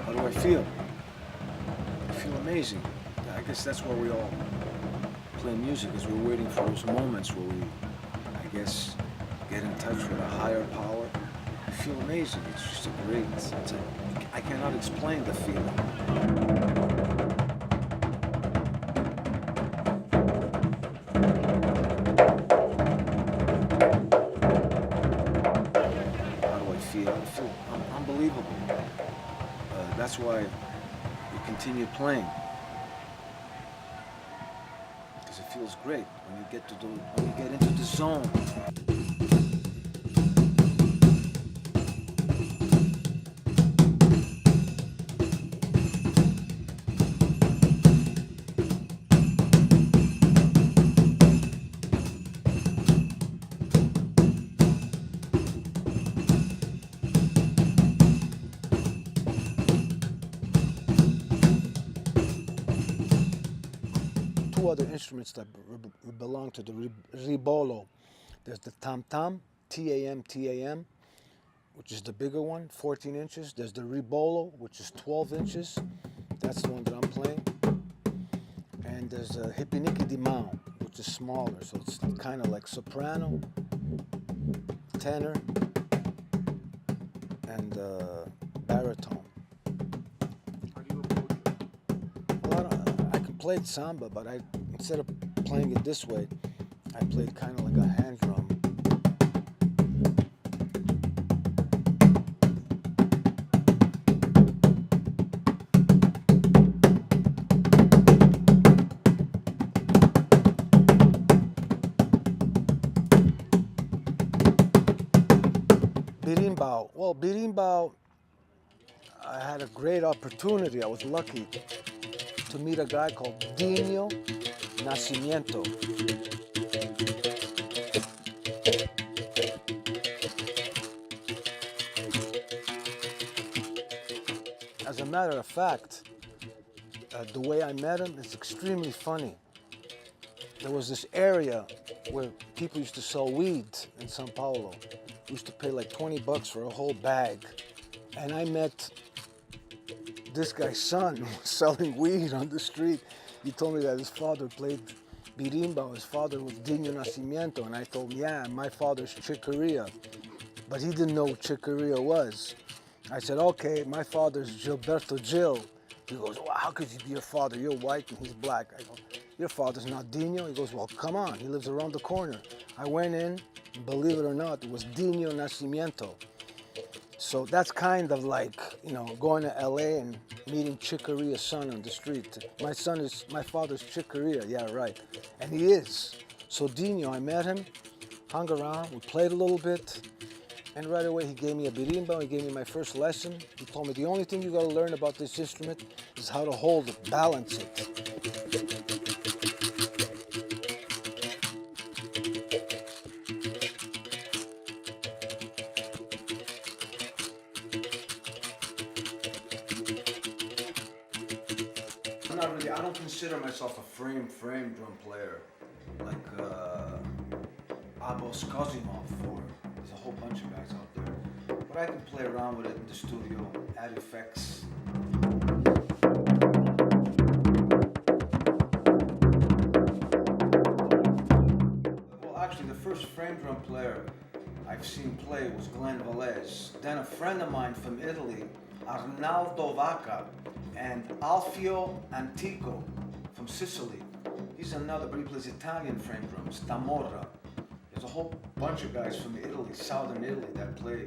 How do I feel? I feel amazing. I guess that's where we all play music, is we're waiting for those moments where we, I guess, get in touch with a higher power. I feel amazing. It's just a great, I cannot explain the feeling. How do I feel? I feel unbelievable. That's why we continue playing. Because it feels great when you get into the zone. Two other instruments that belong to the ribolo. There's the tam-tam, T-A-M, which is the bigger one, 14 inches. There's the ribolo, which is 12 inches. That's the one that I'm playing. And there's a hipiniki di mao, which is smaller. So it's kind of like soprano, tenor, and baritone. I can play samba, but instead of playing it this way, I played kind of like a hand drum. Berimbau. Well, berimbau, I had a great opportunity. I was lucky to meet a guy called Dinho Nascimento. As a matter of fact, the way I met him is extremely funny. There was this area where people used to sell weed in São Paulo. We used to pay like 20 bucks for a whole bag. And I met this guy's son selling weed on the street. He told me that his father played berimbau. His father was Dinho Nascimento. And I told him, yeah, my father's Chick Corea. But he didn't know what Chick Corea was. I said, okay, my father's Gilberto Gil. He goes, well, how could you be your father? You're white and he's black. I go, your father's not Dinho? He goes, well, come on, he lives around the corner. I went in, and believe it or not, it was Dinho Nascimento. So that's kind of like, you know, going to LA and meeting Chick Corea's son on the street. My father's Chick Corea, yeah, right. And he is. So Dinho, I met him, hung around, we played a little bit, and right away he gave me a berimbau, he gave me my first lesson. He told me the only thing you gotta learn about this instrument is how to hold it, balance it. I don't consider myself a frame drum player like Abos Kozimov, or there's a whole bunch of guys out there. But I can play around with it in the studio, add effects. Well, actually, the first frame drum player I've seen play was Glenn Velez. Then a friend of mine from Italy, Arnaldo Vacca, and Alfio Antico from Sicily. He's another, but he plays Italian frame drums, Tamorra. There's a whole bunch of guys from Italy, southern Italy, that play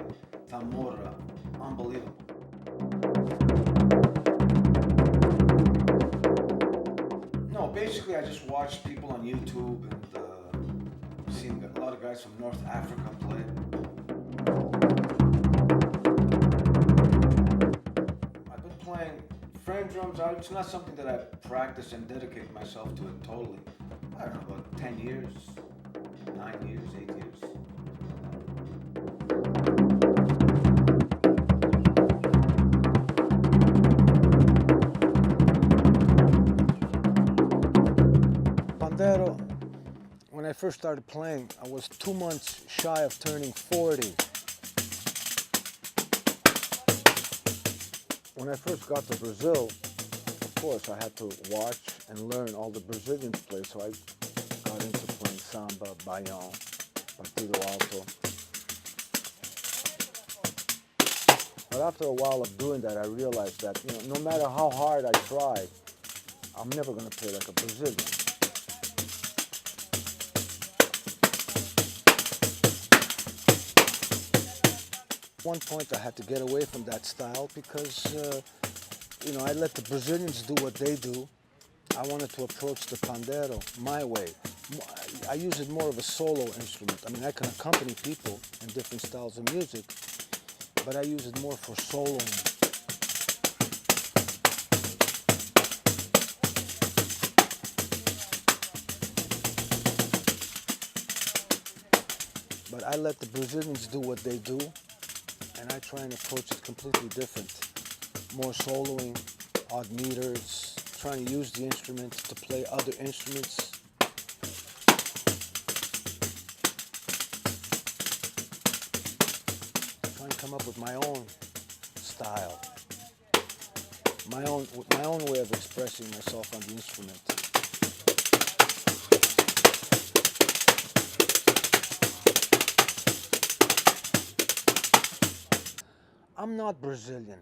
Tamorra. Unbelievable. No, basically I just watched people on YouTube and seen a lot of guys from North Africa play. Frame drums, it's not something that I practice and dedicate myself to it totally. I don't know, about 10 years, 9 years, 8 years. I first started playing, I was 2 months shy of turning 40. When I first got to Brazil, of course, I had to watch and learn all the Brazilians play, so I got into playing samba, baião, partido alto. But after a while of doing that, I realized that, no matter how hard I try, I'm never going to play like a Brazilian. At one point, I had to get away from that style because, I let the Brazilians do what they do. I wanted to approach the pandeiro my way. I use it more of a solo instrument. I mean, I can accompany people in different styles of music, but I use it more for soloing. But I let the Brazilians do what they do, and I try and approach it completely different. More soloing, odd meters, trying to use the instrument to play other instruments. Trying to come up with my own style, my own way of expressing myself on the instrument. I'm not Brazilian,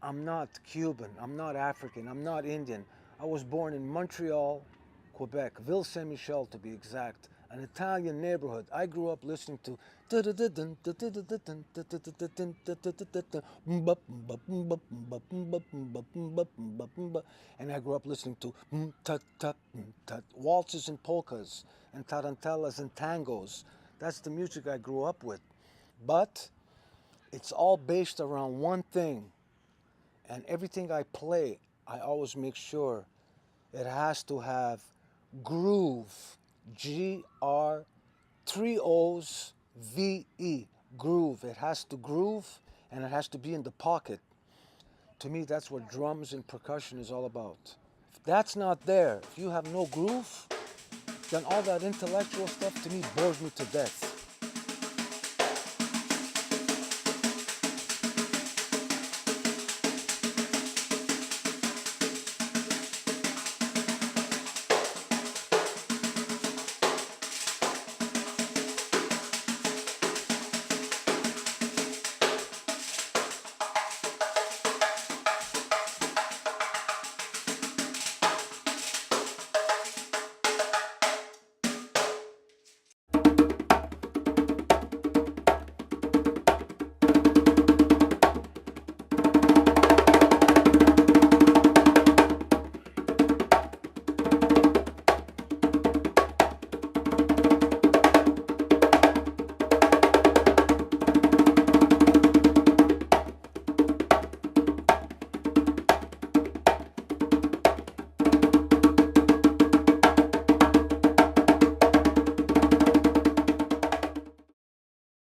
I'm not Cuban, I'm not African, I'm not Indian. I was born in Montreal, Quebec, Ville Saint-Michel to be exact, an Italian neighborhood. I grew up listening to and I grew up listening to waltzes and polkas and tarantellas and tangos. That's the music I grew up with. But it's all based around one thing, and everything I play, I always make sure it has to have groove, G-R, 3 O's, V-E, groove. It has to groove, and it has to be in the pocket. To me, that's what drums and percussion is all about. If that's not there, if you have no groove, then all that intellectual stuff to me bores me to death.